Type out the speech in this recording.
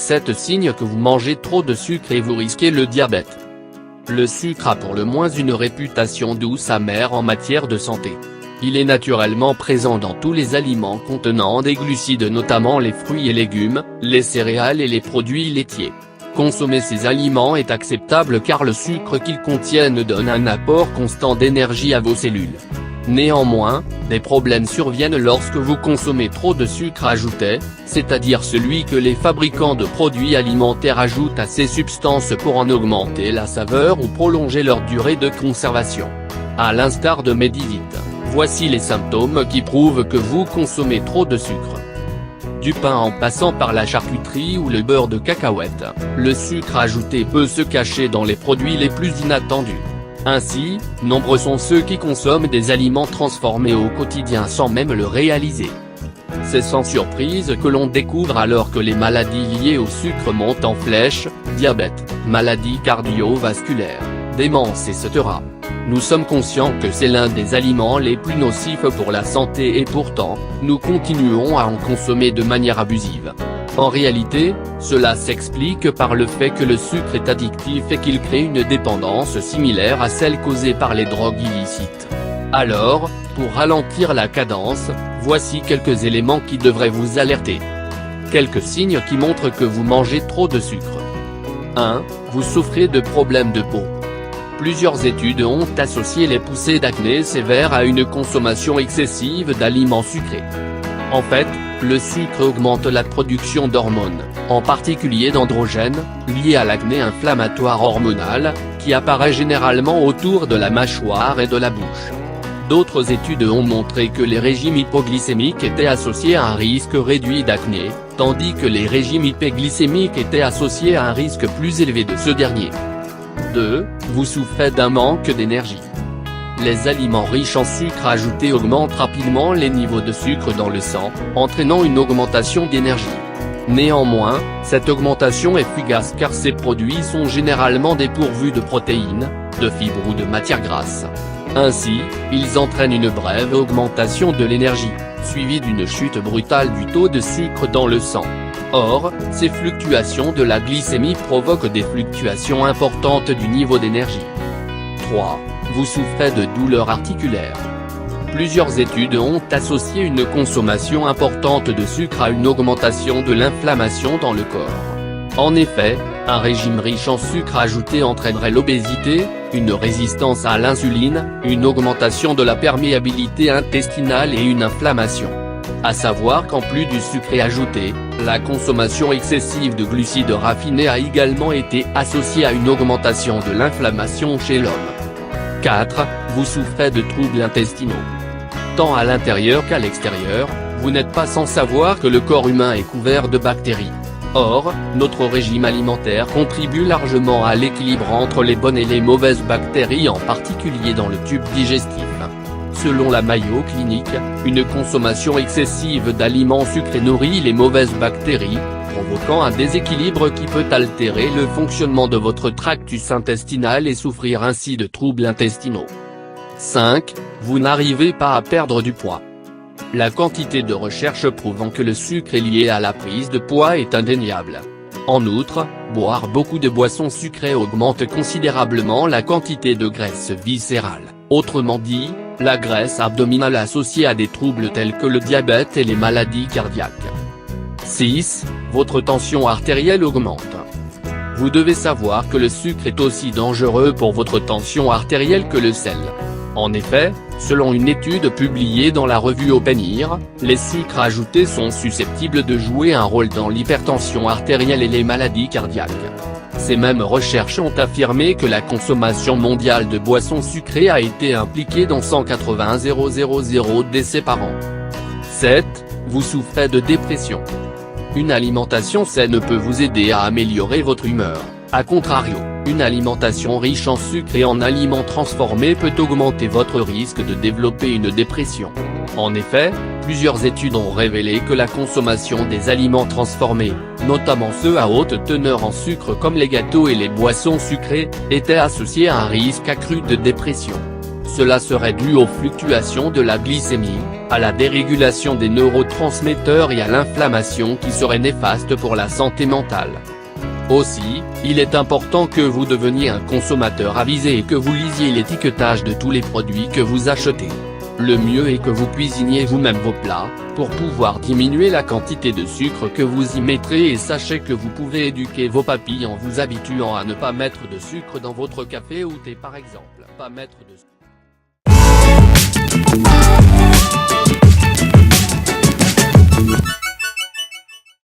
7 signes que vous mangez trop de sucre et vous risquez le diabète. Le sucre a pour le moins une réputation douce amère en matière de santé. Il est naturellement présent dans tous les aliments contenant des glucides, notamment les fruits et légumes, les céréales et les produits laitiers. Consommer ces aliments est acceptable car le sucre qu'ils contiennent donne un apport constant d'énergie à vos cellules. Néanmoins, des problèmes surviennent lorsque vous consommez trop de sucre ajouté, c'est-à-dire celui que les fabricants de produits alimentaires ajoutent à ces substances pour en augmenter la saveur ou prolonger leur durée de conservation. À l'instar de Medivite, voici les symptômes qui prouvent que vous consommez trop de sucre. Du pain en passant par la charcuterie ou le beurre de cacahuète, le sucre ajouté peut se cacher dans les produits les plus inattendus. Ainsi, nombreux sont ceux qui consomment des aliments transformés au quotidien sans même le réaliser. C'est sans surprise que l'on découvre alors que les maladies liées au sucre montent en flèche, diabète, maladies cardiovasculaires, démence etc. Nous sommes conscients que c'est l'un des aliments les plus nocifs pour la santé et pourtant, nous continuons à en consommer de manière abusive. En réalité, cela s'explique par le fait que le sucre est addictif et qu'il crée une dépendance similaire à celle causée par les drogues illicites. Alors, pour ralentir la cadence, voici quelques éléments qui devraient vous alerter. Quelques signes qui montrent que vous mangez trop de sucre. 1. Vous souffrez de problèmes de peau. Plusieurs études ont associé les poussées d'acné sévères à une consommation excessive d'aliments sucrés. En fait, le sucre augmente la production d'hormones, en particulier d'androgènes, liées à l'acné inflammatoire hormonal, qui apparaît généralement autour de la mâchoire et de la bouche. D'autres études ont montré que les régimes hypoglycémiques étaient associés à un risque réduit d'acné, tandis que les régimes hyperglycémiques étaient associés à un risque plus élevé de ce dernier. 2. Vous souffrez d'un manque d'énergie. Les aliments riches en sucre ajouté augmentent rapidement les niveaux de sucre dans le sang, entraînant une augmentation d'énergie. Néanmoins, cette augmentation est fugace car ces produits sont généralement dépourvus de protéines, de fibres ou de matières grasses. Ainsi, ils entraînent une brève augmentation de l'énergie, suivie d'une chute brutale du taux de sucre dans le sang. Or, ces fluctuations de la glycémie provoquent des fluctuations importantes du niveau d'énergie. 3. Vous souffrez de douleurs articulaires. Plusieurs études ont associé une consommation importante de sucre à une augmentation de l'inflammation dans le corps. En effet, un régime riche en sucre ajouté entraînerait l'obésité, une résistance à l'insuline, une augmentation de la perméabilité intestinale et une inflammation. À savoir qu'en plus du sucre ajouté, la consommation excessive de glucides raffinés a également été associée à une augmentation de l'inflammation chez l'homme. 4. Vous souffrez de troubles intestinaux. Tant à l'intérieur qu'à l'extérieur, vous n'êtes pas sans savoir que le corps humain est couvert de bactéries. Or, notre régime alimentaire contribue largement à l'équilibre entre les bonnes et les mauvaises bactéries, en particulier dans le tube digestif. Selon la Mayo Clinic, une consommation excessive d'aliments sucrés nourrit les mauvaises bactéries, provoquant un déséquilibre qui peut altérer le fonctionnement de votre tractus intestinal et souffrir ainsi de troubles intestinaux. 5. Vous n'arrivez pas à perdre du poids. La quantité de recherches prouvant que le sucre est lié à la prise de poids est indéniable. En outre, boire beaucoup de boissons sucrées augmente considérablement la quantité de graisse viscérale, autrement dit, la graisse abdominale associée à des troubles tels que le diabète et les maladies cardiaques. 6. Votre tension artérielle augmente. Vous devez savoir que le sucre est aussi dangereux pour votre tension artérielle que le sel. En effet, selon une étude publiée dans la revue Open Ear, les sucres ajoutés sont susceptibles de jouer un rôle dans l'hypertension artérielle et les maladies cardiaques. Ces mêmes recherches ont affirmé que la consommation mondiale de boissons sucrées a été impliquée dans 180 000 décès par an. 7. Vous souffrez de dépression. Une alimentation saine peut vous aider à améliorer votre humeur. A contrario, une alimentation riche en sucre et en aliments transformés peut augmenter votre risque de développer une dépression. En effet, plusieurs études ont révélé que la consommation des aliments transformés, notamment ceux à haute teneur en sucre comme les gâteaux et les boissons sucrées, était associée à un risque accru de dépression. Cela serait dû aux fluctuations de la glycémie, à la dérégulation des neurotransmetteurs et à l'inflammation qui serait néfaste pour la santé mentale. Aussi, il est important que vous deveniez un consommateur avisé et que vous lisiez l'étiquetage de tous les produits que vous achetez. Le mieux est que vous cuisiniez vous-même vos plats, pour pouvoir diminuer la quantité de sucre que vous y mettrez, et sachez que vous pouvez éduquer vos papilles en vous habituant à ne pas mettre de sucre dans votre café ou thé par exemple. Pas mettre de